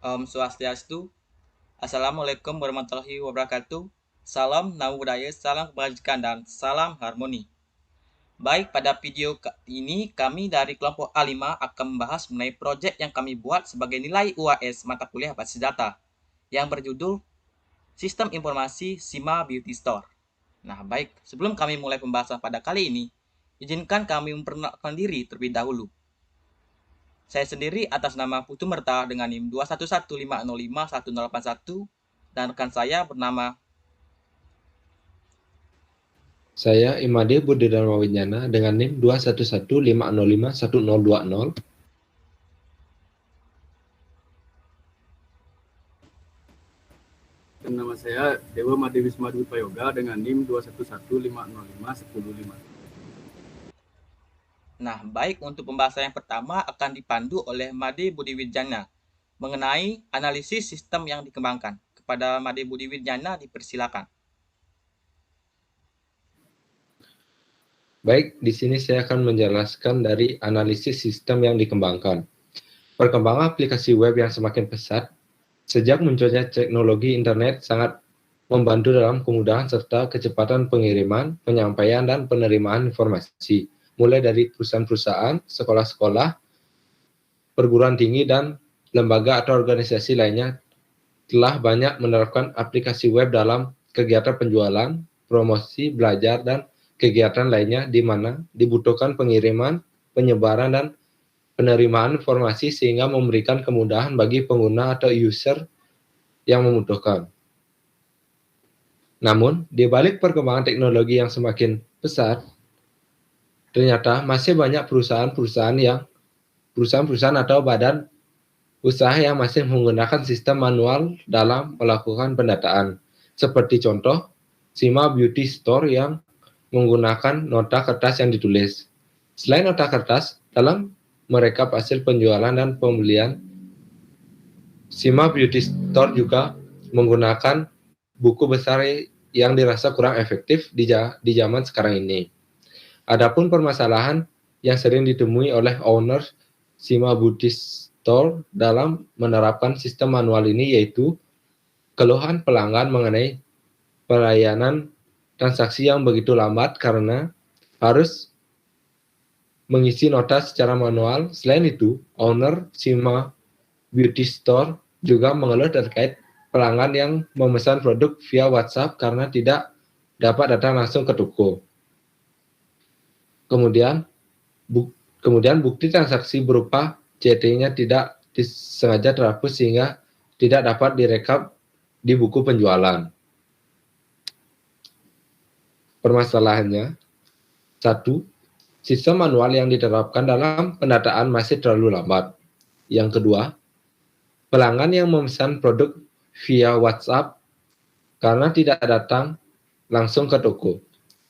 Om Swastiastu. Assalamualaikum warahmatullahi wabarakatuh. Salam nama budaya, salam kebajikan, dan salam harmoni. Baik, pada video ini kami dari kelompok A5 akan membahas mengenai proyek yang kami buat sebagai nilai UAS mata kuliah basis data yang berjudul Sistem Informasi SIMA Beauty Store. Nah, baik, sebelum kami mulai pembahasan pada kali ini, izinkan kami memperkenalkan diri terlebih dahulu. Saya sendiri atas nama Putu Merta dengan NIM 21150511081 dan rekan saya bernama Saya Imade Budi Dharma Winyana dengan NIM 21150511020. Dan nama saya Dewa Made Wisma Dwi Prayoga dengan NIM 211505105. Nah, baik, untuk pembahasan yang pertama akan dipandu oleh Made Budi Widyana mengenai analisis sistem yang dikembangkan. Kepada Made Budi Widyana dipersilakan. Baik, di sini saya akan menjelaskan dari analisis sistem yang dikembangkan. Perkembangan aplikasi web yang semakin pesat, sejak munculnya teknologi internet sangat membantu dalam kemudahan serta kecepatan pengiriman, penyampaian, dan penerimaan informasi, mulai dari perusahaan-perusahaan, sekolah-sekolah, perguruan tinggi, dan lembaga atau organisasi lainnya telah banyak menerapkan aplikasi web dalam kegiatan penjualan, promosi, belajar, dan kegiatan lainnya di mana dibutuhkan pengiriman, penyebaran, dan penerimaan informasi sehingga memberikan kemudahan bagi pengguna atau user yang membutuhkan. Namun, di balik perkembangan teknologi yang semakin pesat, ternyata masih banyak perusahaan atau badan usaha yang masih menggunakan sistem manual dalam melakukan pendataan. Seperti contoh, SIMA Beauty Store yang menggunakan nota kertas yang ditulis. Selain nota kertas, dalam merekap hasil penjualan dan pembelian, SIMA Beauty Store juga menggunakan buku besar yang dirasa kurang efektif di zaman sekarang ini. Adapun permasalahan yang sering ditemui oleh owner SIMA Beauty Store dalam menerapkan sistem manual ini yaitu keluhan pelanggan mengenai pelayanan transaksi yang begitu lambat karena harus mengisi nota secara manual. Selain itu, owner SIMA Beauty Store juga mengeluh terkait pelanggan yang memesan produk via WhatsApp karena tidak dapat datang langsung ke toko. Kemudian bukti transaksi berupa CT-nya tidak disengaja terhapus sehingga tidak dapat direkap di buku penjualan. Permasalahannya, satu, sistem manual yang diterapkan dalam pendataan masih terlalu lambat. Yang kedua, pelanggan yang memesan produk via WhatsApp karena tidak datang langsung ke toko.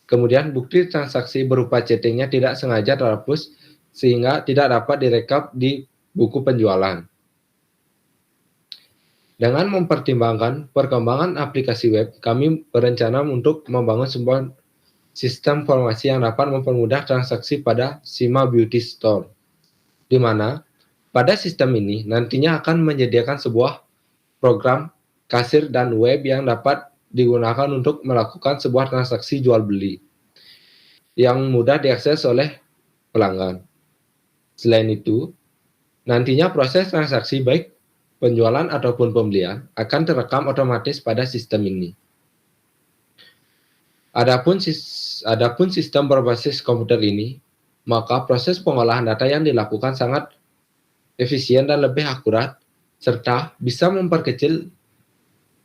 Kemudian bukti transaksi berupa CT-nya tidak sengaja terhapus sehingga tidak dapat direkap di buku penjualan. Dengan mempertimbangkan perkembangan aplikasi web, kami berencana untuk membangun sebuah sistem informasi yang dapat mempermudah transaksi pada SIMA Beauty Store, di mana pada sistem ini nantinya akan menyediakan sebuah program kasir dan web yang dapat digunakan untuk melakukan sebuah transaksi jual beli yang mudah diakses oleh pelanggan. Selain itu, nantinya proses transaksi baik penjualan ataupun pembelian akan terekam otomatis pada sistem ini. Adapun sistem berbasis komputer ini, maka proses pengolahan data yang dilakukan sangat efisien dan lebih akurat, serta bisa memperkecil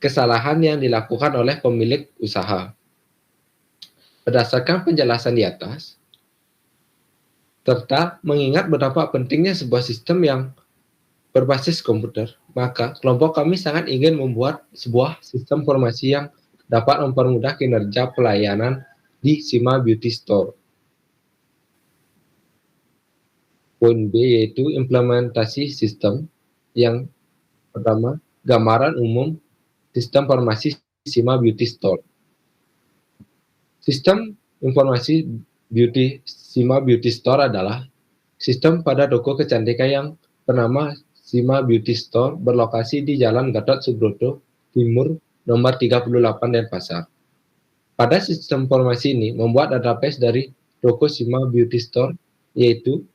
kesalahan yang dilakukan oleh pemilik usaha. Berdasarkan penjelasan di atas, serta mengingat betapa pentingnya sebuah sistem yang berbasis komputer, maka kelompok kami sangat ingin membuat sebuah sistem informasi yang dapat mempermudah kinerja pelayanan di SIMA Beauty Store. Poin B yaitu implementasi sistem. Yang pertama, gambaran umum sistem informasi SIMA Beauty Store. Sistem informasi SIMA Beauty Store adalah sistem pada toko kecantikan yang bernama Sima Beauty Store berlokasi di Jalan Gatot Subroto Timur nomor 38 Denpasar. Pada sistem informasi ini membuat database dari toko Sima Beauty Store, yaitu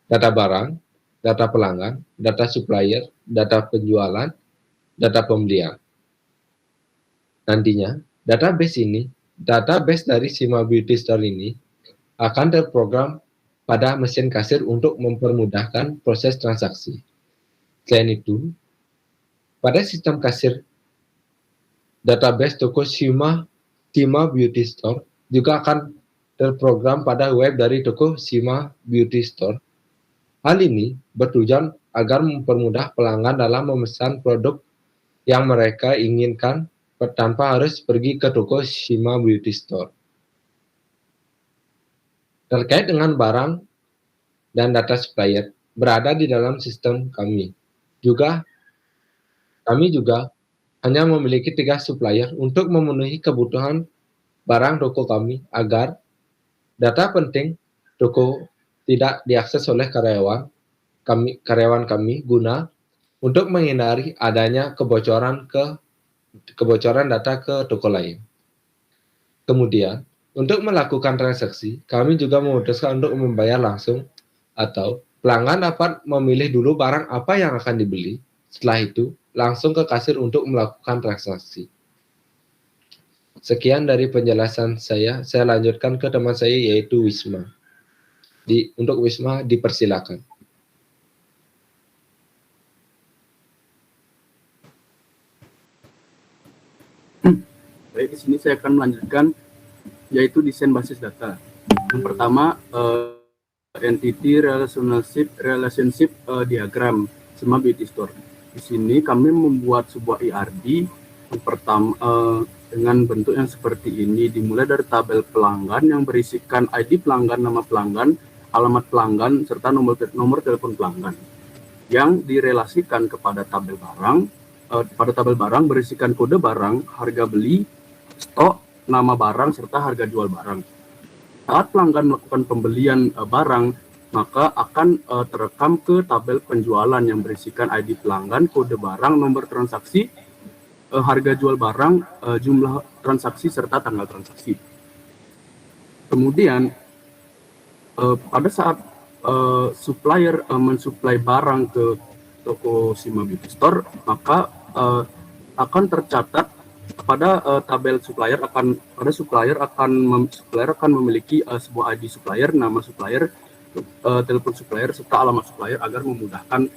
data barang, data pelanggan, data supplier, data penjualan, data pembelian. Nantinya, database dari Sima Beauty Store ini akan terprogram pada mesin kasir untuk mempermudahkan proses transaksi. Selain itu, pada sistem kasir, database toko Sima Beauty Store juga akan terprogram pada web dari toko Sima Beauty Store. Hal ini bertujuan agar mempermudah pelanggan dalam memesan produk yang mereka inginkan tanpa harus pergi ke toko Sima Beauty Store. Terkait dengan barang dan data supplier berada di dalam sistem kami. Kami juga hanya memiliki 3 supplier untuk memenuhi kebutuhan barang toko kami agar data penting toko tidak diakses oleh karyawan kami guna untuk menghindari adanya kebocoran data ke toko lain. Kemudian, untuk melakukan transaksi, kami juga memutuskan untuk membayar langsung atau pelanggan dapat memilih dulu barang apa yang akan dibeli. Setelah itu, langsung ke kasir untuk melakukan transaksi. Sekian dari penjelasan saya lanjutkan ke teman saya yaitu Wisma. Untuk Wisma dipersilakan. Baik, di sini saya akan melanjutkan yaitu desain basis data. Yang pertama, entity relationship diagram Sima Beauty Store. Di sini kami membuat sebuah ERD yang pertama dengan bentuk yang seperti ini, dimulai dari tabel pelanggan yang berisikan ID pelanggan, nama pelanggan, alamat pelanggan, serta nomor telepon pelanggan yang direlasikan kepada tabel barang. Pada tabel barang berisikan kode barang, harga beli, stok, nama barang, serta harga jual barang. Saat pelanggan melakukan pembelian barang, maka akan terekam ke tabel penjualan yang berisikan ID pelanggan, kode barang, nomor transaksi, harga jual barang, jumlah transaksi, serta tanggal transaksi. Kemudian, pada saat supplier mensuplai barang ke toko Sima Beauty Store, maka akan tercatat pada tabel supplier akan memiliki sebuah ID supplier, nama supplier, telepon supplier, serta alamat supplier agar memudahkan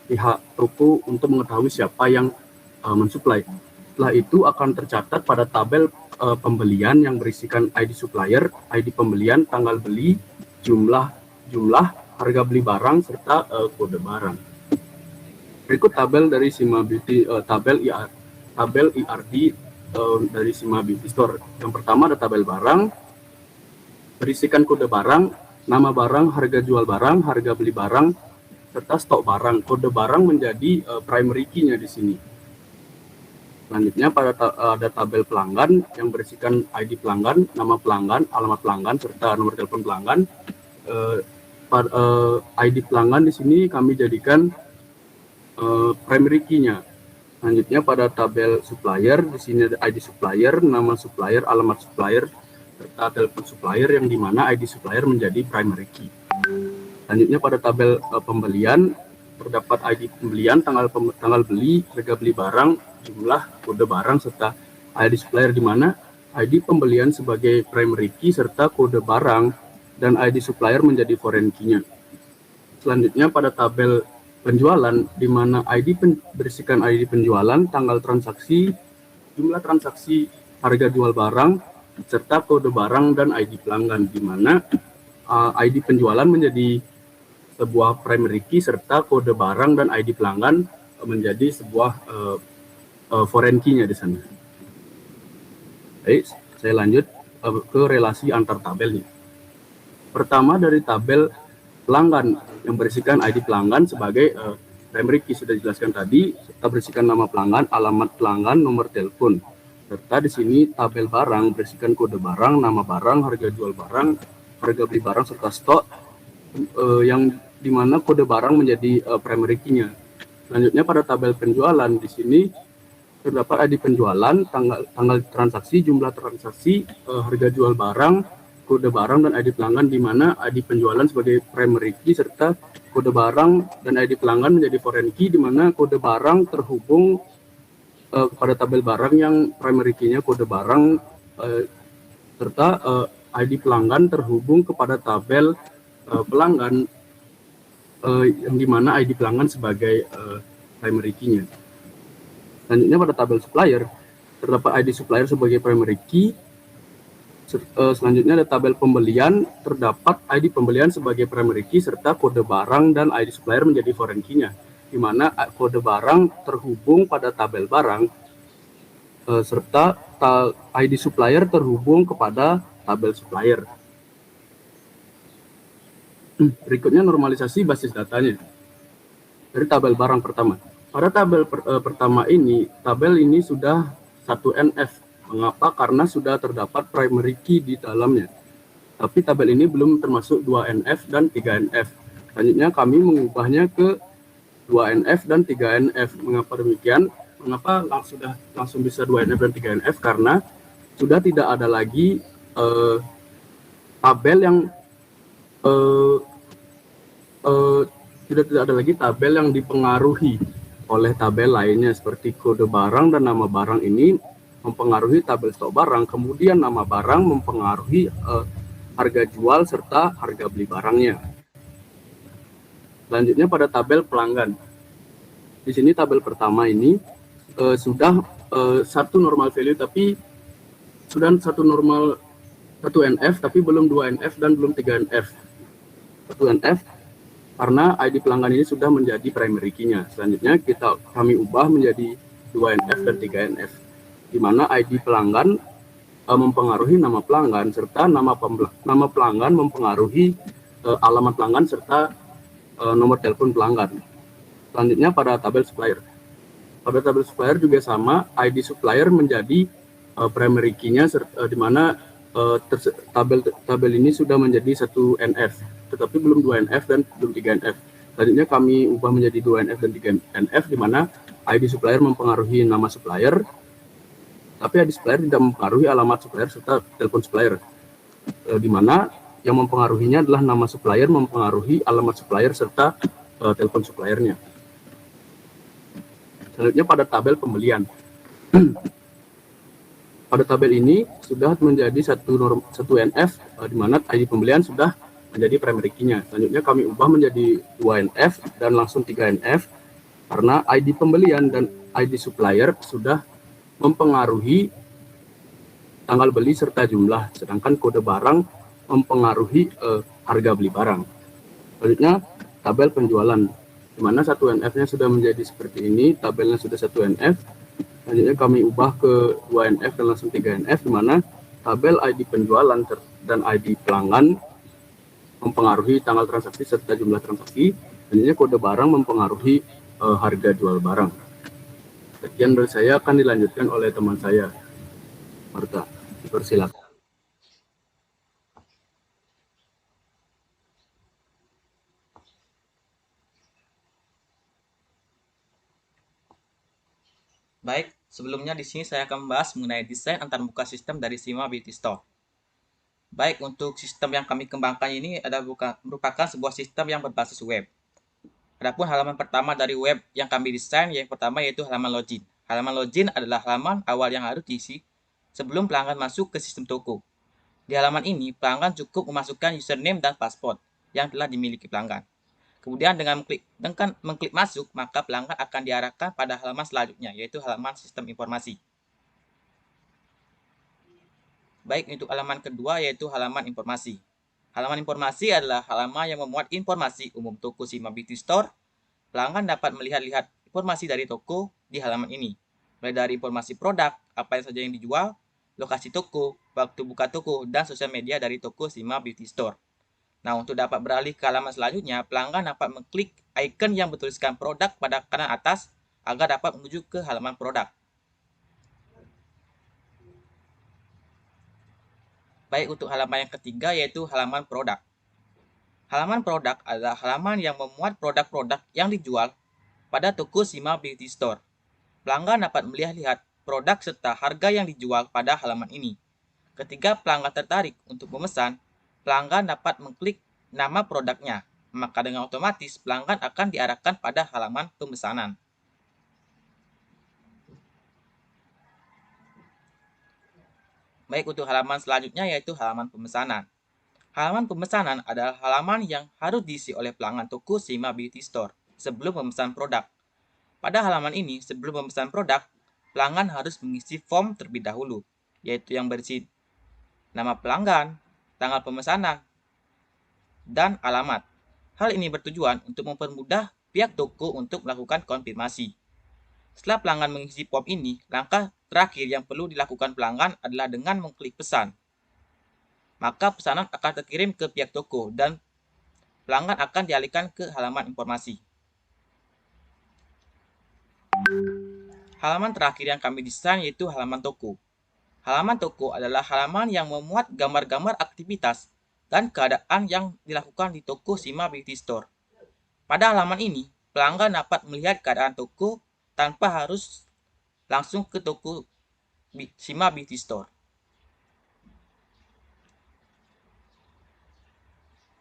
pihak toko untuk mengetahui siapa yang mensuplai. Setelah itu akan tercatat pada tabel pembelian yang berisikan ID supplier, ID pembelian, tanggal beli, jumlah, harga beli barang, serta kode barang. Berikut tabel dari Sima Beauty, tabel ERD dari Sima Beauty Store. Yang pertama ada tabel barang, berisikan kode barang, nama barang, harga jual barang, harga beli barang, serta stok barang. Kode barang menjadi primary key-nya di sini. Selanjutnya ada tabel pelanggan yang berisikan ID pelanggan, nama pelanggan, alamat pelanggan, serta nomor telepon pelanggan. ID pelanggan di sini kami jadikan primary key-nya. Selanjutnya pada tabel supplier, di sini ada ID supplier, nama supplier, alamat supplier, serta telepon supplier yang dimana ID supplier menjadi primary key. Selanjutnya pada tabel pembelian, terdapat ID pembelian, tanggal beli, harga beli barang, jumlah, kode barang, serta ID supplier di mana ID pembelian sebagai primary key serta kode barang dan ID supplier menjadi foreign key-nya. Selanjutnya pada tabel penjualan di mana berisikan ID penjualan, tanggal transaksi, jumlah transaksi, harga jual barang, serta kode barang dan ID pelanggan di mana ID penjualan menjadi sebuah primary key serta kode barang dan ID pelanggan menjadi sebuah foreign key-nya di sana. Baik, saya lanjut ke relasi antar tabel nih. Pertama dari tabel pelanggan yang berisikan ID pelanggan sebagai primary key sudah dijelaskan tadi, serta berisikan nama pelanggan, alamat pelanggan, nomor telepon. Serta di sini tabel barang berisikan kode barang, nama barang, harga jual barang, harga beli barang, serta stok yang di mana kode barang menjadi primary key-nya. Selanjutnya pada tabel penjualan di sini terdapat ID penjualan, tanggal transaksi, jumlah transaksi, harga jual barang, kode barang dan ID pelanggan, di mana ID penjualan sebagai primary key serta kode barang dan ID pelanggan menjadi foreign key, di mana kode barang terhubung pada tabel barang yang primary key-nya kode barang serta ID pelanggan terhubung kepada tabel pelanggan yang dimana ID pelanggan sebagai primary key-nya. Selanjutnya pada tabel supplier terdapat ID supplier sebagai primary key. Selanjutnya ada tabel pembelian, terdapat ID pembelian sebagai primary key serta kode barang dan ID supplier menjadi foreign key-nya, di mana kode barang terhubung pada tabel barang serta ID supplier terhubung kepada tabel supplier. Berikutnya normalisasi basis datanya dari tabel barang pertama. Pada tabel pertama ini, tabel ini sudah 1NF. Mengapa? Karena sudah terdapat primary key di dalamnya. Tapi tabel ini belum termasuk 2NF dan 3NF. Selanjutnya kami mengubahnya ke 2NF dan 3NF. Mengapa demikian? Mengapa sudah langsung bisa 2NF dan 3NF? Karena sudah tidak ada lagi tabel yang sudah tidak ada lagi tabel yang dipengaruhi oleh tabel lainnya seperti kode barang dan nama barang ini mempengaruhi tabel stok barang, kemudian nama barang mempengaruhi harga jual serta harga beli barangnya. Selanjutnya pada tabel pelanggan. Di sini tabel pertama ini sudah satu normal value tapi sudah satu NF tapi belum 2NF dan belum 3NF. 1NF karena ID pelanggan ini sudah menjadi primary key-nya. Selanjutnya kami ubah menjadi 2NF dan 3NF, di mana ID pelanggan mempengaruhi nama pelanggan serta nama pelanggan mempengaruhi alamat pelanggan serta nomor telepon pelanggan. Selanjutnya pada tabel supplier. Pada tabel supplier juga sama, ID supplier menjadi primary key-nya di mana tabel ini sudah menjadi 1NF. Tetapi belum 2NF dan belum 3NF. Selanjutnya kami ubah menjadi 2NF dan 3NF, di mana ID supplier mempengaruhi nama supplier, tapi ID supplier tidak mempengaruhi alamat supplier serta telepon supplier, di mana yang mempengaruhinya adalah nama supplier mempengaruhi alamat supplier serta telepon suppliernya. Selanjutnya pada tabel pembelian. Pada tabel ini sudah menjadi 1NF, di mana ID pembelian sudah menjadi primary key-nya. Selanjutnya kami ubah menjadi 2NF dan langsung 3NF karena ID pembelian dan ID supplier sudah mempengaruhi tanggal beli serta jumlah, sedangkan kode barang mempengaruhi harga beli barang. Selanjutnya tabel penjualan, di mana 1NF-nya sudah menjadi seperti ini, tabelnya sudah 1NF. Selanjutnya kami ubah ke 2NF dan langsung 3NF, di mana tabel ID penjualan dan ID pelanggan mempengaruhi tanggal transaksi serta jumlah transaksi. Selanjutnya kode barang mempengaruhi harga jual barang. Sekian dari saya, akan dilanjutkan oleh teman saya, Marta. Persilakan. Baik, sebelumnya di sini saya akan membahas mengenai desain antarmuka sistem dari Sima Beauty Store. Baik, untuk sistem yang kami kembangkan ini merupakan sebuah sistem yang berbasis web. Adapun halaman pertama dari web yang kami desain yang pertama yaitu halaman login. Halaman login adalah halaman awal yang harus diisi sebelum pelanggan masuk ke sistem toko. Di halaman ini, pelanggan cukup memasukkan username dan password yang telah dimiliki pelanggan. Kemudian dengan mengklik masuk, maka pelanggan akan diarahkan pada halaman selanjutnya, yaitu halaman sistem informasi. Baik, untuk halaman kedua yaitu halaman informasi. Halaman informasi adalah halaman yang memuat informasi umum toko Sima Beauty Store. Pelanggan dapat melihat informasi dari toko di halaman ini, mulai dari informasi produk, apa yang saja yang dijual, lokasi toko, waktu buka toko, dan sosial media dari toko Sima Beauty Store. Nah, untuk dapat beralih ke halaman selanjutnya, pelanggan dapat mengklik icon yang bertuliskan produk pada kanan atas agar dapat menuju ke halaman produk. Baik, untuk halaman yang ketiga yaitu halaman produk. Halaman produk adalah halaman yang memuat produk-produk yang dijual pada toko Sima Beauty Store. Pelanggan dapat melihat produk serta harga yang dijual pada halaman ini. Ketika pelanggan tertarik untuk memesan, pelanggan dapat mengklik nama produknya, maka dengan otomatis pelanggan akan diarahkan pada halaman pemesanan. Baik, untuk halaman selanjutnya yaitu halaman pemesanan. Halaman pemesanan adalah halaman yang harus diisi oleh pelanggan toko Sima Beauty Store sebelum memesan produk. Pada halaman ini, sebelum memesan produk, pelanggan harus mengisi form terlebih dahulu, yaitu yang berisi nama pelanggan, tanggal pemesanan, dan alamat. Hal ini bertujuan untuk mempermudah pihak toko untuk melakukan konfirmasi. Setelah pelanggan mengisi form ini, langkah terakhir yang perlu dilakukan pelanggan adalah dengan mengklik pesan. Maka pesanan akan terkirim ke pihak toko dan pelanggan akan dialihkan ke halaman informasi. Halaman terakhir yang kami desain yaitu halaman toko. Halaman toko adalah halaman yang memuat gambar-gambar aktivitas dan keadaan yang dilakukan di toko Sima Beauty Store. Pada halaman ini, pelanggan dapat melihat keadaan toko tanpa harus langsung ke toko Sima Beauty Store.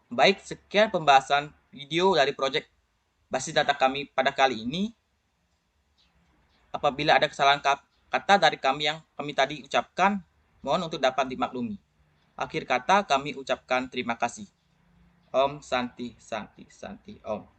Baik, sekian pembahasan video dari proyek basis data kami pada kali ini. Apabila ada kesalahan kata dari kami yang kami tadi ucapkan, mohon untuk dapat dimaklumi. Akhir kata kami ucapkan terima kasih. Om Santi Santi Santi Om.